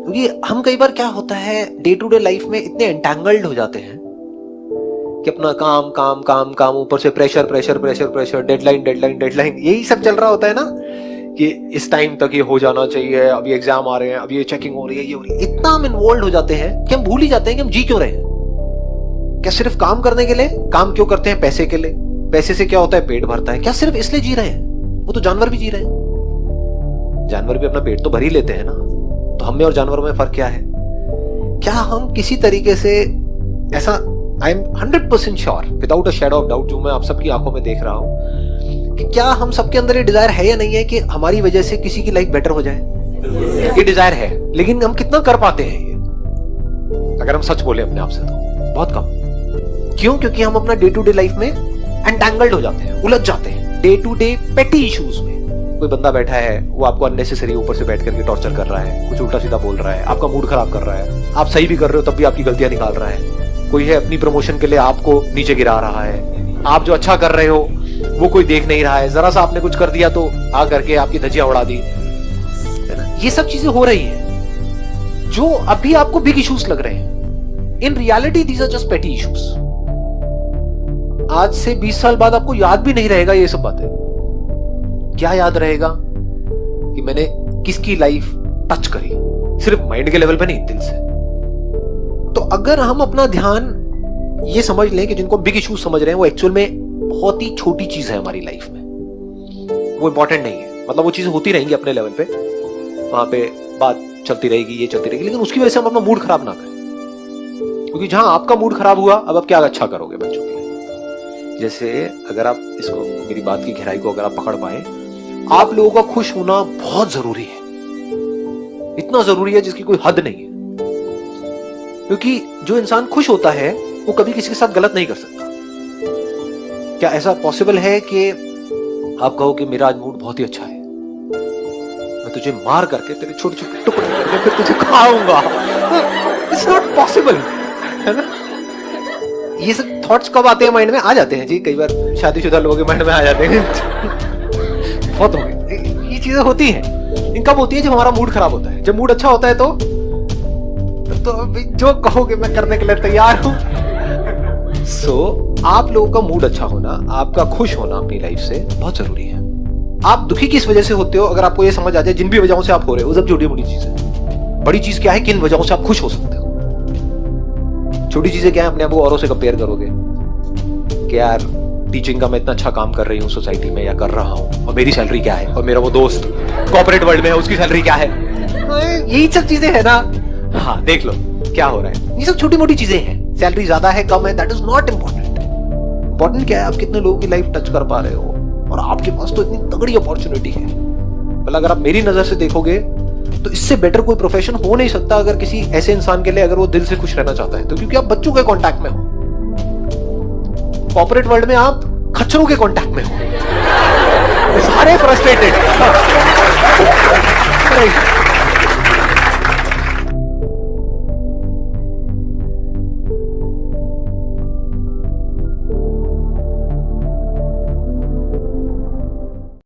क्योंकि हम कई बार क्या होता है डे टू डे लाइफ में इतने एंटेंगल्ड हो जाते हैं कि अपना काम काम काम काम, ऊपर से pressure pressure pressure pressure, deadline deadline deadline, यही सब चल रहा होता है ना कि इस टाइम तक ये हो जाना चाहिए, अभी एग्जाम आ रहे हैं, अभी ये चेकिंग हो रही है, ये हो रही है। इतना हम इन्वॉल्व हो जाते हैं कि हम भूल ही जाते हैं कि हम जी क्यों रहे हैं। क्या सिर्फ काम करने के लिए? काम क्यों करते हैं? पैसे के लिए। पैसे से क्या होता है? पेट भरता है। क्या सिर्फ इसलिए जी रहे हैं? वो तो जानवर भी जी रहे हैं। जानवर भी अपना पेट तो भर ही लेते हैं ना। तो हम में और जानवरों में फर्क क्या है? क्या हम किसी तरीके से ऐसा, I am 100% sure without a shadow of doubt, जो मैं आप सबकी आंखों में देख रहा हूं, कि क्या हम सबके अंदर ये डिजायर है या नहीं है कि हमारी वजह से किसी की लाइफ बेटर हो जाए? ये डिजायर है, लेकिन हम कितना कर पाते हैं ये? अगर हम सच बोले अपने आप से तो बहुत कम। क्यों? क्योंकि हम अपना डे टू डे लाइफ में एंटेंगल्ड हो जाते हैं, उलझ जाते हैं डे टू डे पेटी इश्यूज में। कोई बंदा बैठा है, वो आपको अननेसेसरी ऊपर से बैठ करके टॉर्चर कर रहा है, कुछ उल्टा सीधा बोल रहा है, आपका मूड खराब कर रहा है, आप सही भी कर रहे हो तब भी आपकी गलतियां निकाल रहा है। कोई है अपनी प्रमोशन के लिए आपको नीचे गिरा रहा है, आप जो अच्छा कर रहे हो वो कोई देख नहीं रहा है, जरा सा आपने कुछ कर दिया तो आ करके आपकी धज्जियां उड़ा दी, है ना? ये सब चीजें हो रही है जो अभी आपको बिग इश्यूज लग रहे हैं। In reality these are just petty issues. आज से 20 साल बाद आपको याद भी नहीं रहेगा ये सब बातें। क्या याद रहेगा? कि मैंने किसकी लाइफ टच करी, सिर्फ माइंड के लेवल पे नहीं, दिल से। तो अगर हम अपना ध्यान ये समझ लें कि जिनको बिग इश्यूज समझ रहे हैं वो एक्चुअल में बहुत ही छोटी चीज है हमारी लाइफ में, वो इंपॉर्टेंट नहीं है। मतलब वो चीजें होती रहेंगी अपने लेवल पे, वहां पे बात चलती रहेगी, ये चलती रहेगी, लेकिन उसकी वजह से हम अपना मूड खराब ना करें। क्योंकि जहां आपका मूड खराब हुआ, अब आप क्या अच्छा करोगे बच्चों के लिए? जैसे अगर आप इसको, मेरी बात की गहराई को अगर आप पकड़ पाए, आप लोगों का खुश होना बहुत जरूरी है। इतना जरूरी है जिसकी कोई हद नहीं है। क्योंकि जो इंसान खुश होता है वो कभी किसी के साथ गलत नहीं कर सकता। क्या ऐसा पॉसिबल है कि आप कहो कि मेरा आज मूड बहुत ही अच्छा है, मैं तुझे मार करके तेरे छोटे छोटे टुकड़े करके फिर तुझे खाऊंगा? इट्स नॉट पॉसिबल, है ना? ये सब थॉट्स कब आते हैं माइंड में? आ जाते हैं जी, कई बार शादीशुदा लोगों के माइंड में आ जाते हैं। बहुत हो गई, ये चीजें होती हैं। इन कब होती है? जब हमारा मूड खराब होता है। जब मूड अच्छा होता है तो जो कहोगे मैं करने के लिए तैयार हूं। आप लोगों का मूड अच्छा होना, आपका खुश होना अपनी लाइफ से बहुत जरूरी है। आप दुखी किस वजह से होते हो, अगर आपको ये समझ आ जाए, जिन भी वजहों से आप हो रहे हो, वो सब छोटी मोटी चीज है। बड़ी चीज क्या है? किन वजहों से आप खुश हो सकते हो। छोटी चीजें क्या है? अपने आप को औरों से कंपेयर करोगे कि यार टीचिंग का मैं इतना अच्छा काम कर रही हूँ सोसाइटी में, या कर रहा हूँ, और मेरी सैलरी क्या है, और मेरा वो दोस्त कॉर्पोरेट वर्ल्ड में है, उसकी सैलरी क्या है। यही सब चीजें है ना। हाँ, देख लो क्या हो रहा है। ये सब छोटी मोटी चीजें हैं। सैलरी ज्यादा है कम है, that is not important. Important क्या है? आप कितने लोगों की लाइफ टच कर पा रहे हो, और आपके पास तो इतनी तगड़ी अपॉर्चुनिटी है। मतलब अगर आप मेरी नजर से देखोगे तो इससे बेटर कोई प्रोफेशन हो नहीं सकता अगर किसी ऐसे इंसान के लिए, अगर वो दिल से खुश रहना चाहता है तो। क्योंकि आप बच्चों के कांटेक्ट में हो, कॉर्पोरेट वर्ल्ड में आप खच्चरों के कांटेक्ट में हो, सारे फ्रस्ट्रेटेड।